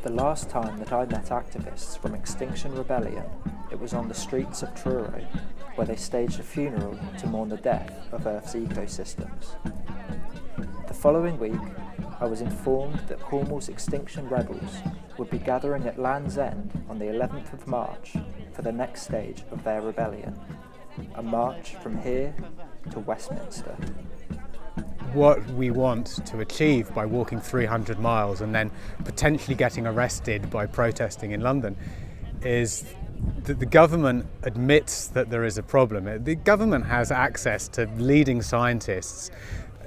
The last time that I met activists from Extinction Rebellion, it was on the streets of Truro, where they staged a funeral to mourn the death of Earth's ecosystems. The following week, I was informed that Cornwall's Extinction rebels would be gathering at Land's End on the 11th of March for the next stage of their rebellion, a march from here to Westminster. What we want to achieve by walking 300 miles and then potentially getting arrested by protesting in London is that the government admits that there is a problem. The government has access to leading scientists,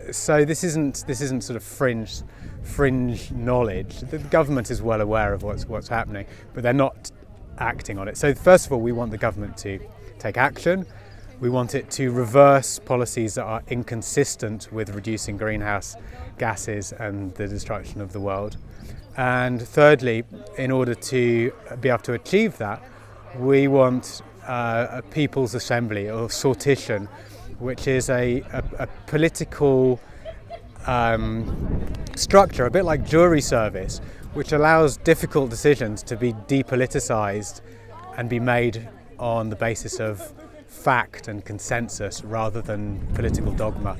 so this isn't sort of fringe knowledge. The government is well aware of what's happening, but they're not acting on it. So first of all, we want the government to take action. We want it to reverse policies that are inconsistent with reducing greenhouse gases and the destruction of the world. And thirdly, in order to be able to achieve that, we want a People's Assembly, or sortition, which is a political structure, a bit like jury service, which allows difficult decisions to be depoliticised and be made on the basis of fact and consensus rather than political dogma.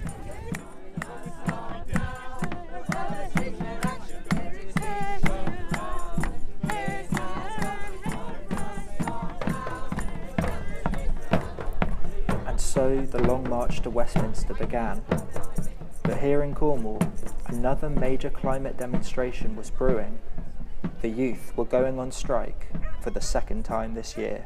And so the long march to Westminster began. But here in Cornwall, another major climate demonstration was brewing. The youth were going on strike for the second time this year.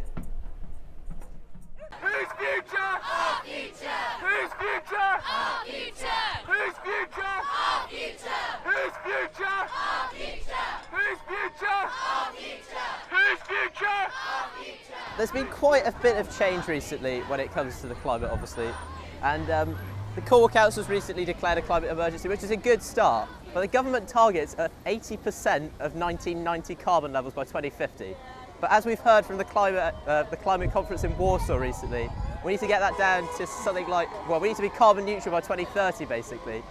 Whose future? Our future. Whose future? Our future. Whose future? Our future. Whose future? Our future. Whose future? Our future. Whose future? Our future. There's been quite a bit of change recently when it comes to the climate, obviously, and the Cornwall Council's recently declared a climate emergency, which is a good start, but the government targets at 80% of 1990 carbon levels by 2050. But as we've heard from the climate conference in Warsaw recently, we need to get that down to something like, well, we need to be carbon neutral by 2030, basically.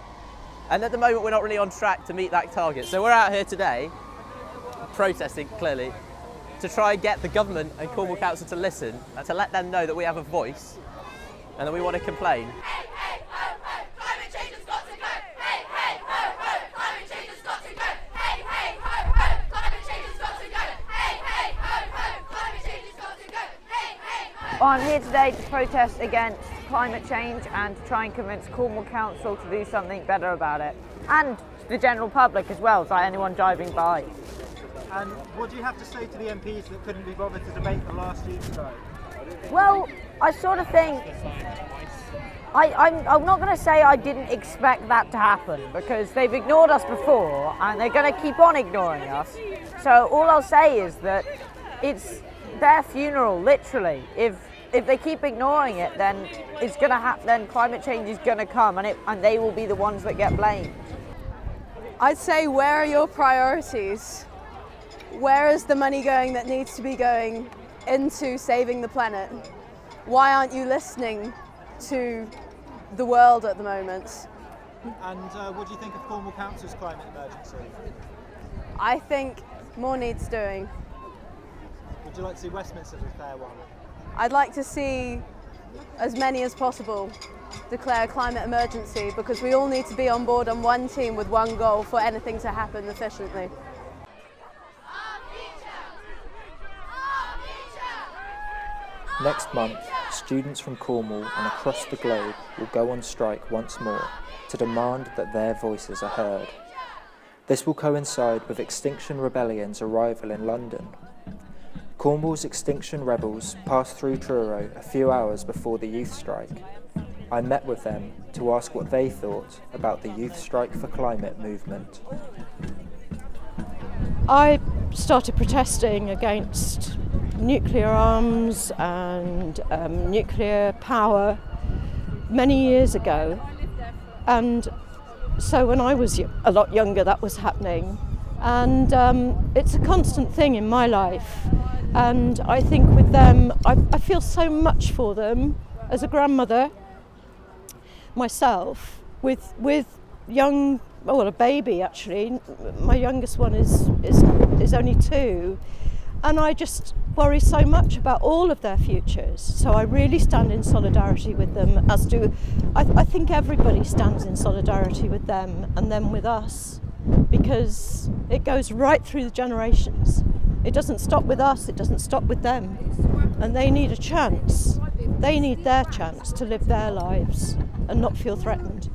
And at the moment, we're not really on track to meet that target. So we're out here today, protesting, clearly, to try and get the government and Cornwall Council to listen and to let them know that we have a voice and that we want to complain. Hey, hey, ho, ho, climate change has got to go. Hey, hey, ho, ho, climate change has got to go. Hey, hey, ho, ho, climate change has got to go. Hey, hey, ho, ho, climate change has got to go. Hey, hey, ho. Well, I'm here today to protest against climate change and to try and convince Cornwall Council to do something better about it. And the general public as well, so anyone driving by. And what do you have to say to the MPs that couldn't be bothered to debate the last youth strike? Well, I sort of think, I'm not going to say I didn't expect that to happen, because they've ignored us before and they're going to keep on ignoring us. So all I'll say is that it's their funeral, literally. If they keep ignoring it, then it's going to happen. Then climate change is going to come, and they will be the ones that get blamed. I'd say, where are your priorities? Where is the money going that needs to be going into saving the planet? Why aren't you listening to the world at the moment? And what do you think of Cornwall Council's climate emergency? I think more needs doing. Would you like to see Westminster declare one? I'd like to see as many as possible declare a climate emergency, because we all need to be on board on one team with one goal for anything to happen efficiently. Next month, students from Cornwall and across the globe will go on strike once more to demand that their voices are heard. This will coincide with Extinction Rebellion's arrival in London. Cornwall's Extinction rebels passed through Truro a few hours before the youth strike. I met with them to ask what they thought about the Youth Strike for Climate movement. I started protesting against nuclear arms and nuclear power many years ago, and so when I was a lot younger that was happening, and it's a constant thing in my life, and I think with them I feel so much for them as a grandmother myself with young, well, a baby actually. My youngest one is is only 2, and I just worry so much about all of their futures. So I really stand in solidarity with them, as do I think everybody stands in solidarity with them and then with us, because it goes right through the generations. It doesn't stop with us, it doesn't stop with them, and they need a chance. They need their chance to live their lives and not feel threatened.